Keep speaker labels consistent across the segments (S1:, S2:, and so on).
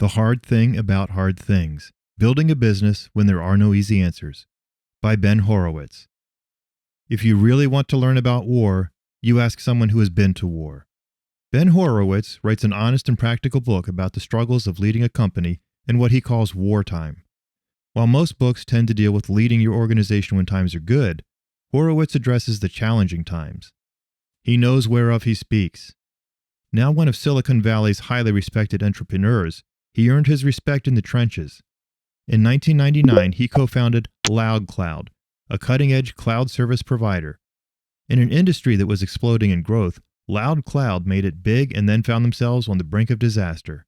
S1: The Hard Thing About Hard Things: Building a Business When There Are No Easy Answers, by Ben Horowitz. If you really want to learn about war, you ask someone who has been to war. Ben Horowitz writes an honest and practical book about the struggles of leading a company in what he calls wartime. While most books tend to deal with leading your organization when times are good, Horowitz addresses the challenging times. He knows whereof he speaks. Now one of Silicon Valley's highly respected entrepreneurs, he earned his respect in the trenches. In 1999, he co-founded LoudCloud, a cutting-edge cloud service provider. In an industry that was exploding in growth, LoudCloud made it big and then found themselves on the brink of disaster.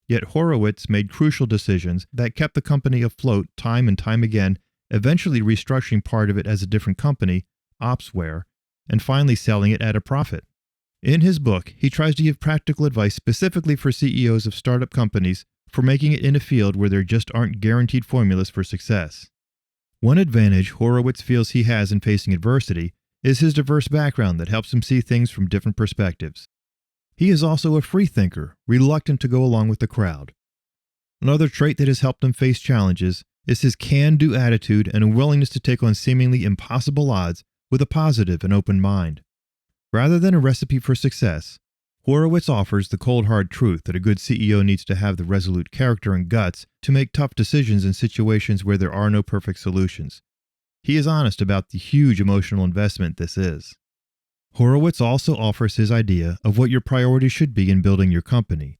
S1: Yet Horowitz made crucial decisions that kept the company afloat time and time again, eventually restructuring part of it as a different company, Opsware, and finally selling it at a profit. In his book, he tries to give practical advice specifically for CEOs of startup companies for making it in a field where there just aren't guaranteed formulas for success. One advantage Horowitz feels he has in facing adversity is his diverse background that helps him see things from different perspectives. He is also a free thinker, reluctant to go along with the crowd. Another trait that has helped him face challenges is his can-do attitude and a willingness to take on seemingly impossible odds with a positive and open mind. Rather than a recipe for success, Horowitz offers the cold hard truth that a good CEO needs to have the resolute character and guts to make tough decisions in situations where there are no perfect solutions. He is honest about the huge emotional investment this is. Horowitz also offers his idea of what your priorities should be in building your company.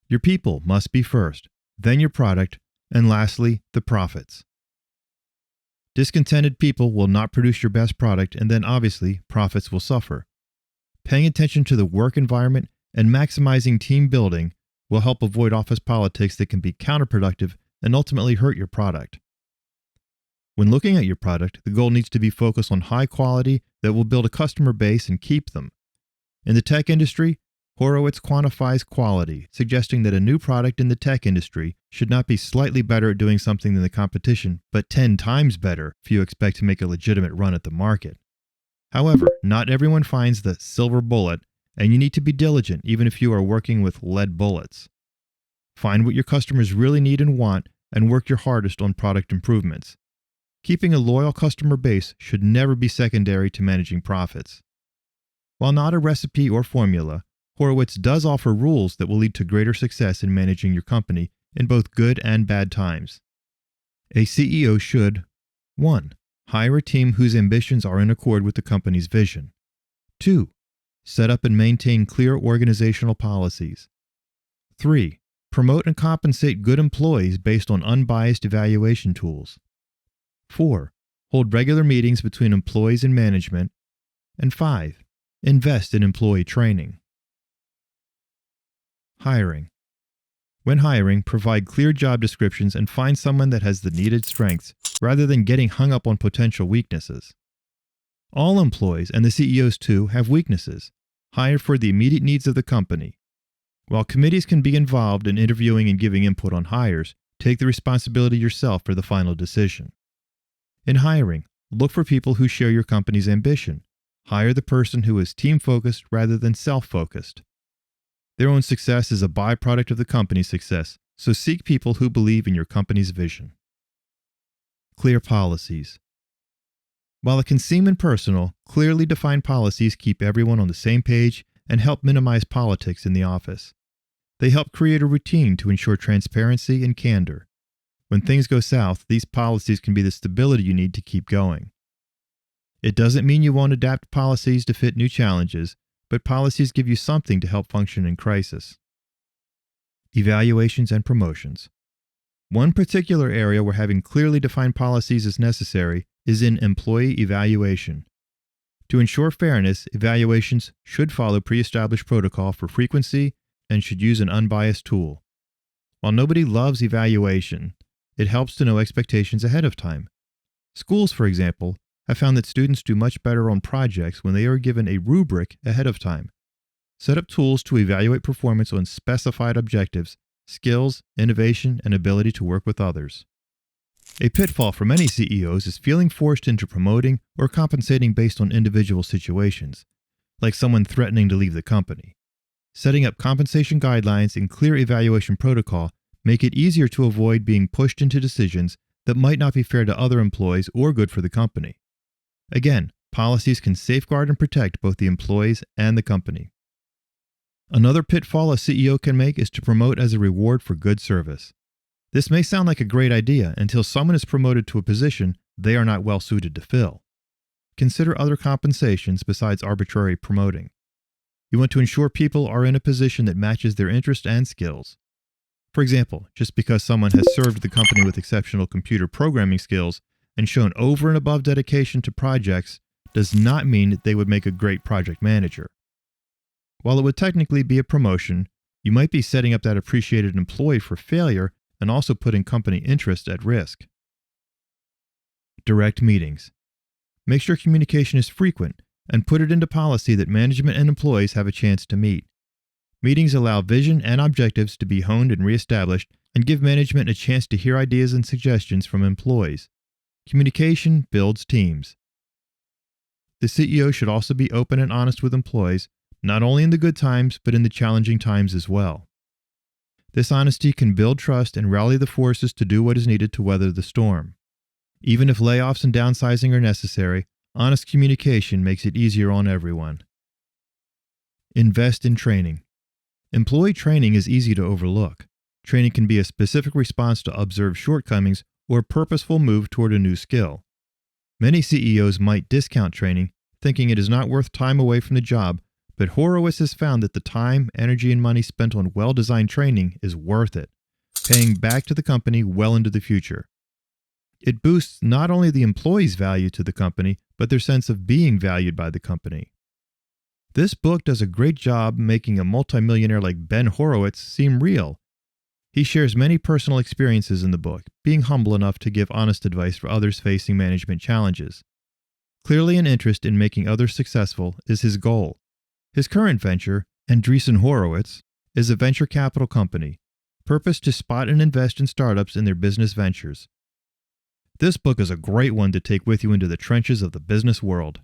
S1: Your people must be first, then your product, and lastly, the profits. Discontented people will not produce your best product, and then obviously, profits will suffer. Paying attention to the work environment and maximizing team building will help avoid office politics that can be counterproductive and ultimately hurt your product. When looking at your product, the goal needs to be focused on high quality that will build a customer base and keep them. In the tech industry, Horowitz quantifies quality, suggesting that a new product in the tech industry should not be slightly better at doing something than the competition, but 10 times better if you expect to make a legitimate run at the market. However, not everyone finds the silver bullet, and you need to be diligent even if you are working with lead bullets. Find what your customers really need and want, and work your hardest on product improvements. Keeping a loyal customer base should never be secondary to managing profits. While not a recipe or formula, Horowitz does offer rules that will lead to greater success in managing your company in both good and bad times. A CEO should 1. Hire a team whose ambitions are in accord with the company's vision. 2. Set up and maintain clear organizational policies. 3. Promote and compensate good employees based on unbiased evaluation tools. 4. Hold regular meetings between employees and management. And 5. Invest in employee training. Hiring. When hiring, provide clear job descriptions and find someone that has the needed strengths rather than getting hung up on potential weaknesses. All employees, and the CEOs too, have weaknesses. Hire for the immediate needs of the company. While committees can be involved in interviewing and giving input on hires, take the responsibility yourself for the final decision. In hiring, look for people who share your company's ambition. Hire the person who is team-focused rather than self-focused. Their own success is a byproduct of the company's success, so seek people who believe in your company's vision. Clear policies. While it can seem impersonal, clearly defined policies keep everyone on the same page and help minimize politics in the office. They help create a routine to ensure transparency and candor. When things go south, these policies can be the stability you need to keep going. It doesn't mean you won't adapt policies to fit new challenges, but policies give you something to help function in crisis. Evaluations and promotions. One particular area where having clearly defined policies is necessary is in employee evaluation. To ensure fairness, evaluations should follow pre-established protocol for frequency and should use an unbiased tool. While nobody loves evaluation, it helps to know expectations ahead of time. Schools, for example, have found that students do much better on projects when they are given a rubric ahead of time. Set up tools to evaluate performance on specified objectives, skills, innovation, and ability to work with others. A pitfall for many CEOs is feeling forced into promoting or compensating based on individual situations, like someone threatening to leave the company. Setting up compensation guidelines and clear evaluation protocol make it easier to avoid being pushed into decisions that might not be fair to other employees or good for the company. Again, policies can safeguard and protect both the employees and the company. Another pitfall a CEO can make is to promote as a reward for good service. This may sound like a great idea until someone is promoted to a position they are not well suited to fill. Consider other compensations besides arbitrary promoting. You want to ensure people are in a position that matches their interest and skills. For example, just because someone has served the company with exceptional computer programming skills and shown over and above dedication to projects does not mean that they would make a great project manager. While it would technically be a promotion, you might be setting up that appreciated employee for failure and also putting company interest at risk. Direct meetings. Make sure communication is frequent and put it into policy that management and employees have a chance to meet. Meetings allow vision and objectives to be honed and reestablished and give management a chance to hear ideas and suggestions from employees. Communication builds teams. The CEO should also be open and honest with employees, not only in the good times, but in the challenging times as well. This honesty can build trust and rally the forces to do what is needed to weather the storm. Even if layoffs and downsizing are necessary, honest communication makes it easier on everyone. Invest in training. Employee training is easy to overlook. Training can be a specific response to observed shortcomings or a purposeful move toward a new skill. Many CEOs might discount training, thinking it is not worth time away from the job, but Horowitz has found that the time, energy, and money spent on well-designed training is worth it, paying back to the company well into the future. It boosts not only the employee's value to the company, but their sense of being valued by the company. This book does a great job making a multimillionaire like Ben Horowitz seem real. He shares many personal experiences in the book, being humble enough to give honest advice for others facing management challenges. Clearly an interest in making others successful is his goal. His current venture, Andreessen Horowitz, is a venture capital company, purposed to spot and invest in startups in their business ventures. This book is a great one to take with you into the trenches of the business world.